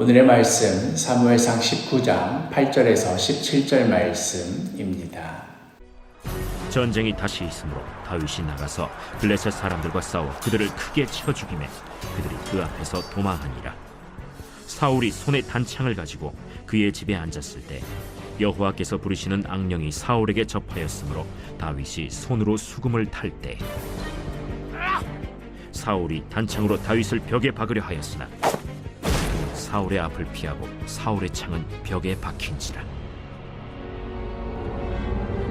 오늘의 말씀 사무엘상 19장 8절에서 17절 말씀입니다. 전쟁이 다시 있으므로 다윗이 나가서 블레셋 사람들과 싸워 그들을 크게 쳐 죽이매 그들이 그 앞에서 도망하니라. 사울이 손에 단창을 가지고 그의 집에 앉았을 때 여호와께서 부르시는 악령이 사울에게 접하였으므로 다윗이 손으로 수금을 탈 때 사울이 단창으로 다윗을 벽에 박으려 하였으나 사울의 앞을 피하고 사울의 창은 벽에 박힌지라.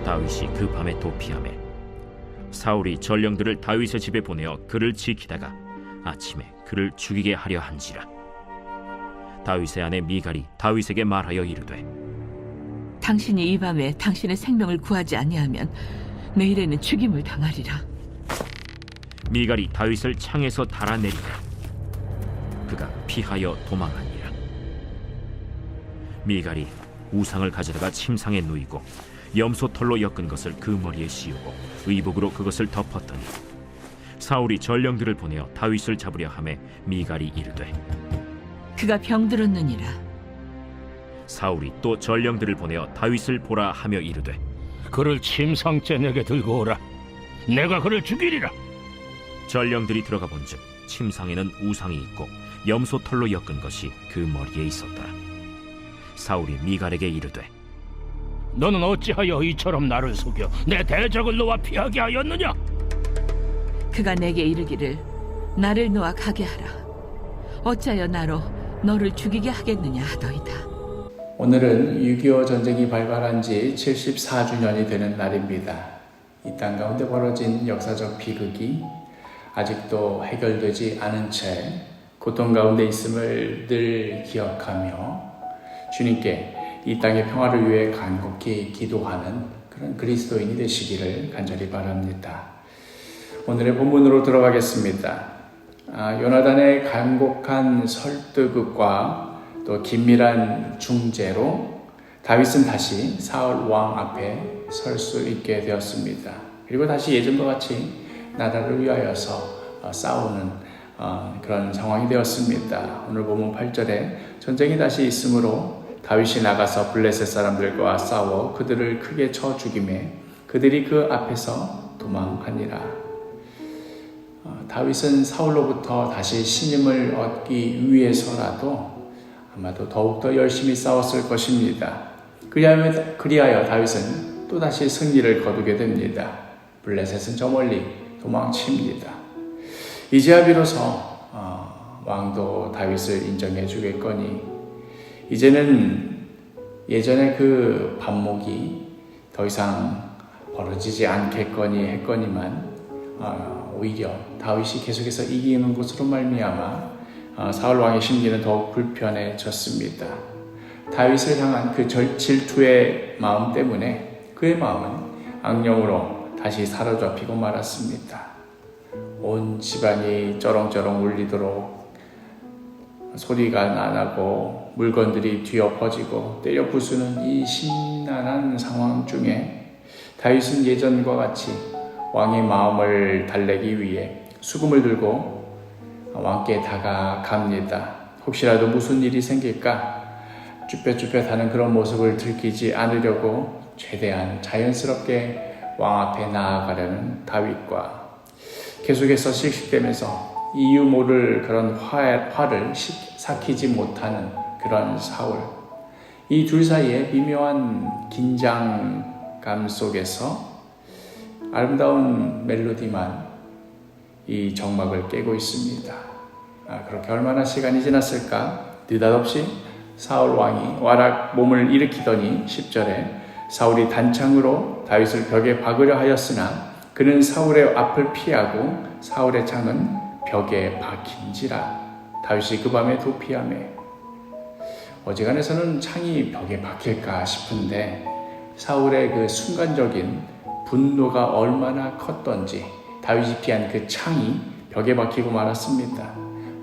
다윗이 그 밤에 도피하매 사울이 전령들을 다윗의 집에 보내어 그를 지키다가 아침에 그를 죽이게 하려 한지라. 다윗의 아내 미갈이 다윗에게 말하여 이르되 당신이 이 밤에 당신의 생명을 구하지 아니하면 내일에는 죽임을 당하리라. 미갈이 다윗을 창에서 달아내리고 그가 피하여 도망하니라. 미갈이 우상을 가져다가 침상에 누이고 염소털로 엮은 것을 그 머리에 씌우고 의복으로 그것을 덮었더니 사울이 전령들을 보내어 다윗을 잡으려 하매 미갈이 이르되 그가 병들었느니라. 사울이 또 전령들을 보내어 다윗을 보라 하며 이르되 그를 침상째 내게 들고 오라. 내가 그를 죽이리라. 전령들이 들어가 본즉 침상에는 우상이 있고 염소털로 엮은 것이 그 머리에 있었더라. 사울이 미갈에게 이르되 너는 어찌하여 이처럼 나를 속여 내 대적을 놓아 피하게 하였느냐? 그가 내게 이르기를 나를 놓아 가게 하라. 어찌하여 나로 너를 죽이게 하겠느냐 하더이다. 오늘은 6.25 전쟁이 발발한 지 74주년이 되는 날입니다. 이 땅 가운데 벌어진 역사적 비극이 아직도 해결되지 않은 채 고통 가운데 있음을 늘 기억하며 주님께 이 땅의 평화를 위해 간곡히 기도하는 그런 그리스도인이 되시기를 간절히 바랍니다. 오늘의 본문으로 들어가겠습니다. 요나단의 간곡한 설득과 또 긴밀한 중재로 다윗은 다시 사울 왕 앞에 설 수 있게 되었습니다. 그리고 다시 예전과 같이 나라를 위하여서 싸우는 그런 상황이 되었습니다. 오늘 본문 8절에 전쟁이 다시 있으므로 다윗이 나가서 블레셋 사람들과 싸워 그들을 크게 쳐 죽이매 그들이 그 앞에서 도망하니라. 다윗은 사울로부터 다시 신임을 얻기 위해서라도 아마도 더욱더 열심히 싸웠을 것입니다. 그리하여 다윗은 또다시 승리를 거두게 됩니다. 블레셋은 저 멀리 도망칩니다. 이제야 비로소 왕도 다윗을 인정해 주겠거니 이제는 예전의 그 반목이 더 이상 벌어지지 않겠거니 했거니만 오히려 다윗이 계속해서 이기는 것으로 말미암아 사울 왕의 심기는 더욱 불편해졌습니다. 다윗을 향한 그 질투의 마음 때문에 그의 마음은 악령으로 다시 사로잡히고 말았습니다. 온 집안이 쩌렁쩌렁 울리도록 소리가 나고 물건들이 뒤엎어지고 때려 부수는 이 심란한 상황 중에 다윗은 예전과 같이 왕의 마음을 달래기 위해 수금을 들고 왕께 다가갑니다. 혹시라도 무슨 일이 생길까 쭈뼛쭈뼛하는 그런 모습을 들키지 않으려고 최대한 자연스럽게 왕 앞에 나아가려는 다윗과 계속해서 씩씩대면서 이유 모를 그런 화를 삭히지 못하는 그런 사울, 이 둘 사이에 미묘한 긴장감 속에서 아름다운 멜로디만 이 정막을 깨고 있습니다. 그렇게 얼마나 시간이 지났을까? 느닷없이 사울 왕이 와락 몸을 일으키더니 10절에 사울이 단창으로 다윗을 벽에 박으려 하였으나 그는 사울의 앞을 피하고 사울의 창은 벽에 박힌지라. 다윗이 그 밤에 도피하매 어지간해서는 창이 벽에 박힐까 싶은데 사울의 그 순간적인 분노가 얼마나 컸던지 다윗이 피한 그 창이 벽에 박히고 말았습니다.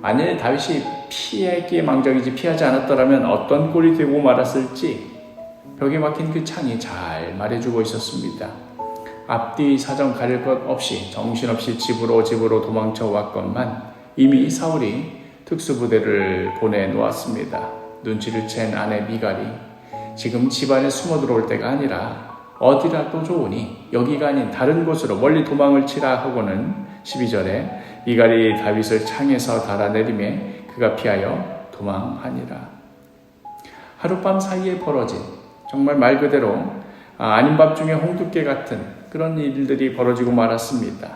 만약에 다윗이 피하기에 망정이지 피하지 않았더라면 어떤 꼴이 되고 말았을지 벽에 박힌 그 창이 잘 말해주고 있었습니다. 앞뒤 사정 가릴 것 없이 정신없이 집으로 도망쳐 왔건만 이미 사울이 특수부대를 보내놓았습니다. 눈치를 챈 아내 미갈이 지금 집안에 숨어 들어올 때가 아니라 어디라도 좋으니 여기가 아닌 다른 곳으로 멀리 도망을 치라 하고는 12절에 미갈이 다윗을 창에서 달아내리매 그가 피하여 도망하니라. 하룻밤 사이에 벌어진 정말 말 그대로 아닌 밤 중에 홍두깨 같은 그런 일들이 벌어지고 말았습니다.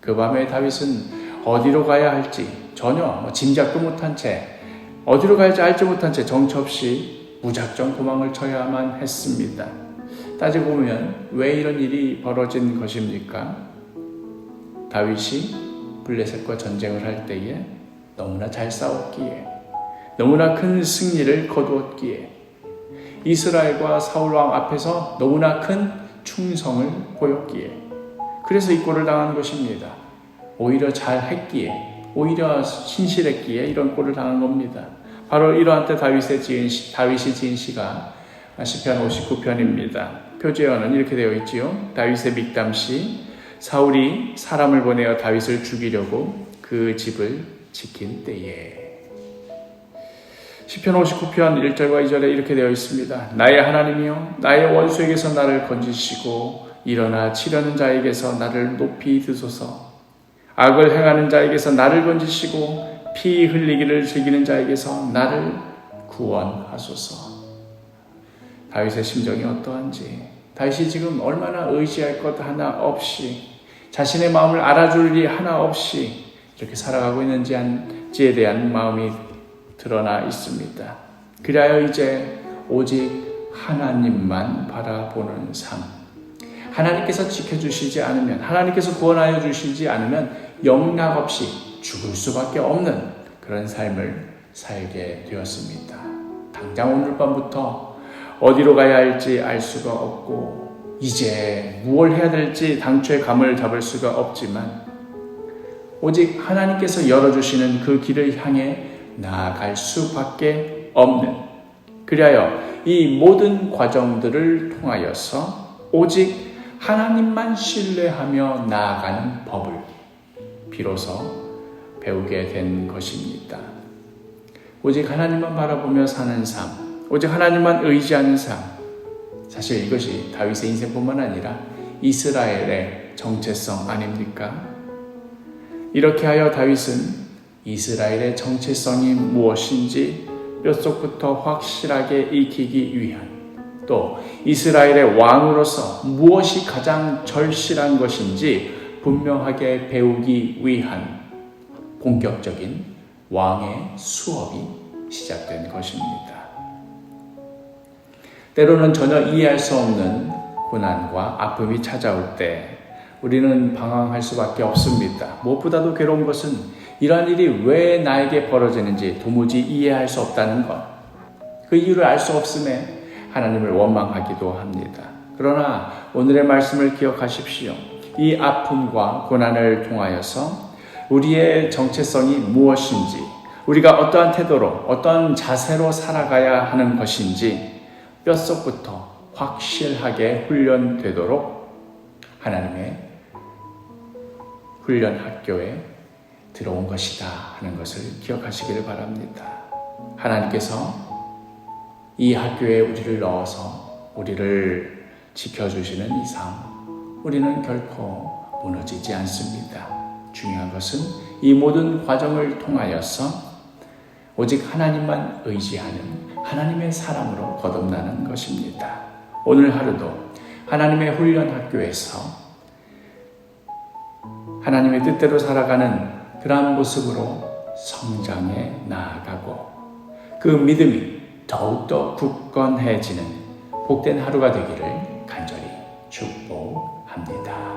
그 밤에 다윗은 어디로 가야 할지 전혀 짐작도 못한 채 어디로 가야지 알지 못한 채 정처 없이 무작정 도망을 쳐야만 했습니다. 따지고 보면 왜 이런 일이 벌어진 것입니까? 다윗이 블레셋과 전쟁을 할 때에 너무나 잘 싸웠기에 너무나 큰 승리를 거두었기에 이스라엘과 사울왕 앞에서 너무나 큰 충성을 보였기에 그래서 이 꼴을 당한 것입니다. 오히려 잘했기에 오히려 신실했기에 이런 꼴을 당한 겁니다. 바로 이러한 때 다윗이 지은 시가 시편 59편입니다. 표제어는 이렇게 되어 있지요. 다윗의 믹담시 사울이 사람을 보내어 다윗을 죽이려고 그 집을 지킨 때에. 시편 59편 1절과 2절에 이렇게 되어 있습니다. 나의 하나님이여 나의 원수에게서 나를 건지시고 일어나 치려는 자에게서 나를 높이 드소서. 악을 행하는 자에게서 나를 건지시고 피 흘리기를 즐기는 자에게서 나를 구원하소서. 다윗의 심정이 어떠한지, 다윗이 지금 얼마나 의지할 것 하나 없이 자신의 마음을 알아줄 일 하나 없이 이렇게 살아가고 있는지에 대한 마음이 드러나 있습니다. 그리하여 이제 오직 하나님만 바라보는 삶, 하나님께서 지켜주시지 않으면, 하나님께서 구원하여 주시지 않으면 영락없이 죽을 수밖에 없는 그런 삶을 살게 되었습니다. 당장 오늘 밤부터 어디로 가야 할지 알 수가 없고 이제 무엇을 해야 될지 당초에 감을 잡을 수가 없지만 오직 하나님께서 열어주시는 그 길을 향해 나아갈 수밖에 없는, 그리하여 이 모든 과정들을 통하여서 오직 하나님만 신뢰하며 나아가는 법을 비로소 배우게 된 것입니다. 오직 하나님만 바라보며 사는 삶, 오직 하나님만 의지하는 삶, 사실 이것이 다윗의 인생뿐만 아니라 이스라엘의 정체성 아닙니까? 이렇게 하여 다윗은 이스라엘의 정체성이 무엇인지 뼛속부터 확실하게 익히기 위한, 또 이스라엘의 왕으로서 무엇이 가장 절실한 것인지 분명하게 배우기 위한 본격적인 왕의 수업이 시작된 것입니다. 때로는 전혀 이해할 수 없는 고난과 아픔이 찾아올 때 우리는 방황할 수밖에 없습니다. 무엇보다도 괴로운 것은 이러한 일이 왜 나에게 벌어지는지 도무지 이해할 수 없다는 것, 그 이유를 알 수 없음에 하나님을 원망하기도 합니다. 그러나 오늘의 말씀을 기억하십시오. 이 아픔과 고난을 통하여서 우리의 정체성이 무엇인지, 우리가 어떠한 태도로, 어떠한 자세로 살아가야 하는 것인지 뼛속부터 확실하게 훈련되도록 하나님의 훈련 학교에 들어온 것이다 하는 것을 기억하시기를 바랍니다. 하나님께서 이 학교에 우리를 넣어서 우리를 지켜주시는 이상 우리는 결코 무너지지 않습니다. 중요한 것은 이 모든 과정을 통하여서 오직 하나님만 의지하는 하나님의 사람으로 거듭나는 것입니다. 오늘 하루도 하나님의 훈련 학교에서 하나님의 뜻대로 살아가는 그러한 모습으로 성장해 나아가고 그 믿음이 더욱더 굳건해지는 복된 하루가 되기를 간절히 축복합니다.